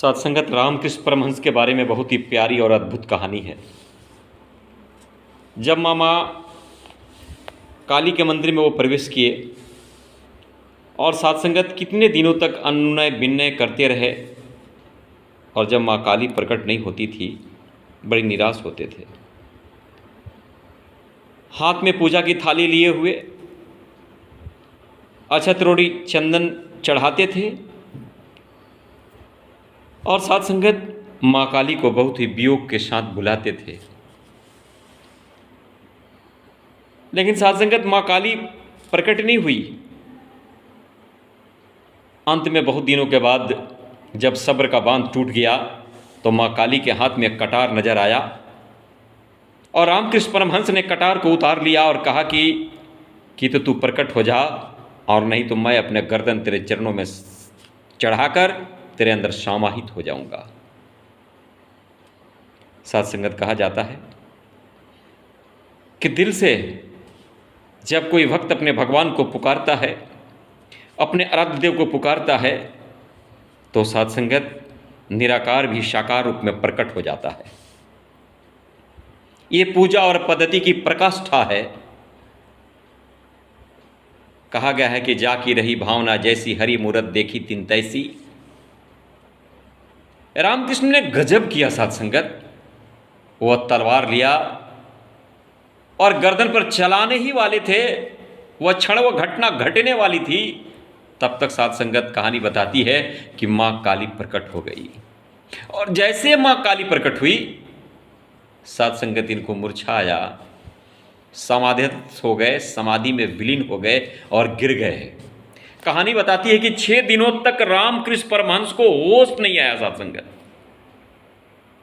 सत्संगत रामकृष्ण परमहंस के बारे में बहुत ही प्यारी और अद्भुत कहानी है। जब मामा काली के मंदिर में वो प्रवेश किए और सत्संगत कितने दिनों तक अनुनय विनय करते रहे, और जब माँ काली प्रकट नहीं होती थी बड़ी निराश होते थे। हाथ में पूजा की थाली लिए हुए अक्षत रोड़ी चंदन चढ़ाते थे और साथ संगत माँ काली को बहुत ही वियोग के साथ बुलाते थे। लेकिन साथ संगत माँ काली प्रकट नहीं हुई। अंत में बहुत दिनों के बाद जब सब्र का बांध टूट गया तो माँ काली के हाथ में कटार नजर आया और रामकृष्ण परमहंस ने कटार को उतार लिया और कहा कि तो तू प्रकट हो जा, और नहीं तो मैं अपने गर्दन तेरे चरणों में चढ़ाकर तेरे अंदर समाहित हो जाऊंगा। साथ संगत कहा जाता है कि दिल से जब कोई भक्त अपने भगवान को पुकारता है, अपने आराध्य देव को पुकारता है, तो साथ संगत निराकार भी साकार रूप में प्रकट हो जाता है। ये पूजा और पद्धति की प्रकाष्ठा है। कहा गया है कि जाकी रही भावना जैसी, हरि मूरत देखी तिन तैसी। रामकृष्ण ने गजब किया साथ संगत। वह तलवार लिया और गर्दन पर चलाने ही वाले थे, वह क्षण वह घटना घटने वाली थी, तब तक साथ संगत कहानी बताती है कि माँ काली प्रकट हो गई। और जैसे माँ काली प्रकट हुई, साथ संगत इनको मूर्छाया, समाधिस्थ हो गए, समाधि में विलीन हो गए और गिर गए। कहानी बताती है कि 6 दिनों तक रामकृष्ण परमहंस को होश नहीं आया साथ संगत,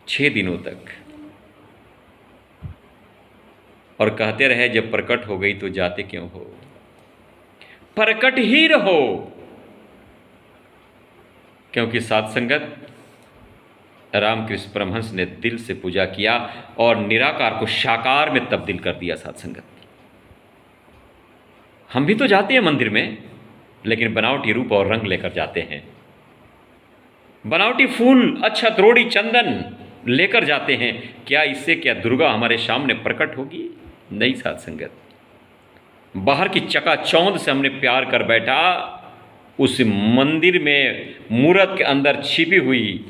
6 दिनों तक। और कहते रहे जब प्रकट हो गई तो जाते क्यों हो, प्रकट ही रहो। क्योंकि साथ संगत रामकृष्ण परमहंस ने दिल से पूजा किया और निराकार को साकार में तब्दील कर दिया। साथ संगत हम भी तो जाते हैं मंदिर में, लेकिन बनावटी रूप और रंग लेकर जाते हैं, बनावटी फूल अक्षत रोड़ी चंदन लेकर जाते हैं। क्या इससे क्या दुर्गा हमारे सामने प्रकट होगी? नहीं साथ संगत। बाहर की चकाचौंध से हमने प्यार कर बैठा, उस मंदिर में मूरत के अंदर छिपी हुई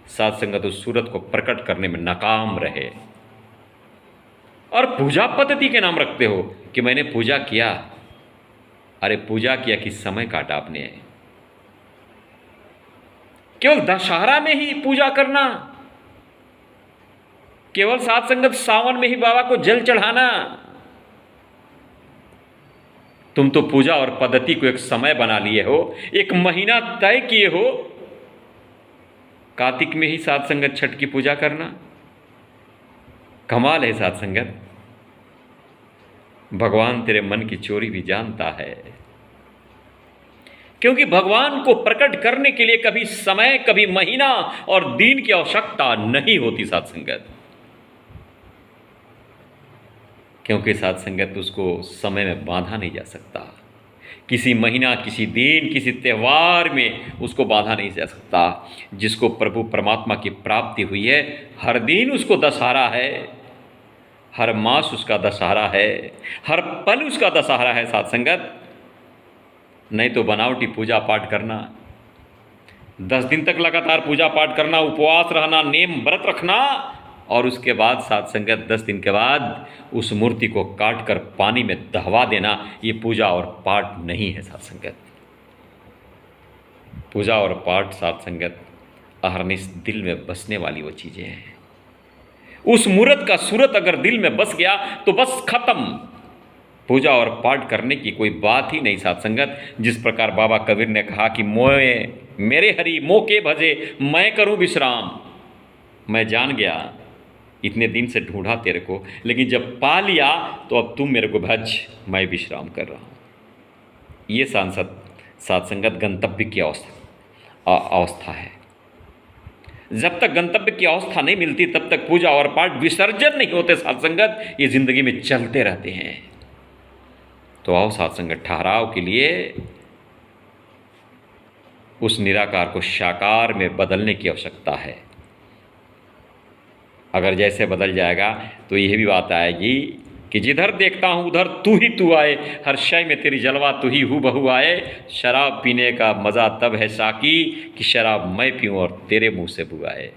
साथ संगत उस सूरत को प्रकट करने में नाकाम रहे। और पूजा पद्धति के नाम रखते हो कि मैंने पूजा किया। अरे पूजा किया कि समय काटा आपने? केवल दशहरा में ही पूजा करना, केवल साथ संगत सावन में ही बाबा को जल चढ़ाना। तुम तो पूजा और पद्धति को एक समय बना लिए हो, एक महीना तय किए हो। कार्तिक में ही साथ संगत छठ की पूजा करना कमाल है साथ संगत। भगवान तेरे मन की चोरी भी जानता है, क्योंकि भगवान को प्रकट करने के लिए कभी समय, कभी महीना और दिन की आवश्यकता नहीं होती साथ संगत। क्योंकि साथ संगत उसको समय में बांधा नहीं जा सकता, किसी महीना, किसी दिन, किसी त्यौहार में उसको बांधा नहीं जा सकता। जिसको प्रभु परमात्मा की प्राप्ति हुई है, हर दिन उसको दशहरा है, हर मास उसका दशहरा है, हर पल उसका दशहरा है साथ संगत। नहीं तो बनावटी पूजा पाठ करना, 10 दिन तक लगातार पूजा पाठ करना, उपवास रहना, नेम व्रत रखना, और उसके बाद साथ संगत 10 दिन के बाद उस मूर्ति को काट कर पानी में दहवा देना, ये पूजा और पाठ नहीं है साथ संगत। पूजा और पाठ साथ संगत अहरनिश दिल में बसने वाली वो चीज़ें हैं। उस मूर्त का सूरत अगर दिल में बस गया तो बस खत्म। पूजा और पाठ करने की कोई बात ही नहीं साथ संगत। जिस प्रकार बाबा कबीर ने कहा कि मोए मेरे हरि मोके भजे, मैं करूं विश्राम। मैं जान गया, इतने दिन से ढूंढा तेरे को, लेकिन जब पा लिया तो अब तुम मेरे को भज, मैं विश्राम कर रहा हूँ। ये साथ संगत गंतव्य की अवस्था है। जब तक गंतव्य की अवस्था नहीं मिलती तब तक पूजा और पाठ विसर्जन नहीं होते साथ संगत, ये जिंदगी में चलते रहते हैं। तो आओ साथ संगत ठहराव के लिए उस निराकार को साकार में बदलने की आवश्यकता है। अगर जैसे बदल जाएगा तो यह भी बात आएगी कि जिधर देखता हूँ उधर तू ही तू आए, हर शय में तेरी जलवा तू ही हूँ बहू आए। शराब पीने का मज़ा तब है साकी कि शराब मैं पीऊँ और तेरे मुंह से बू आए।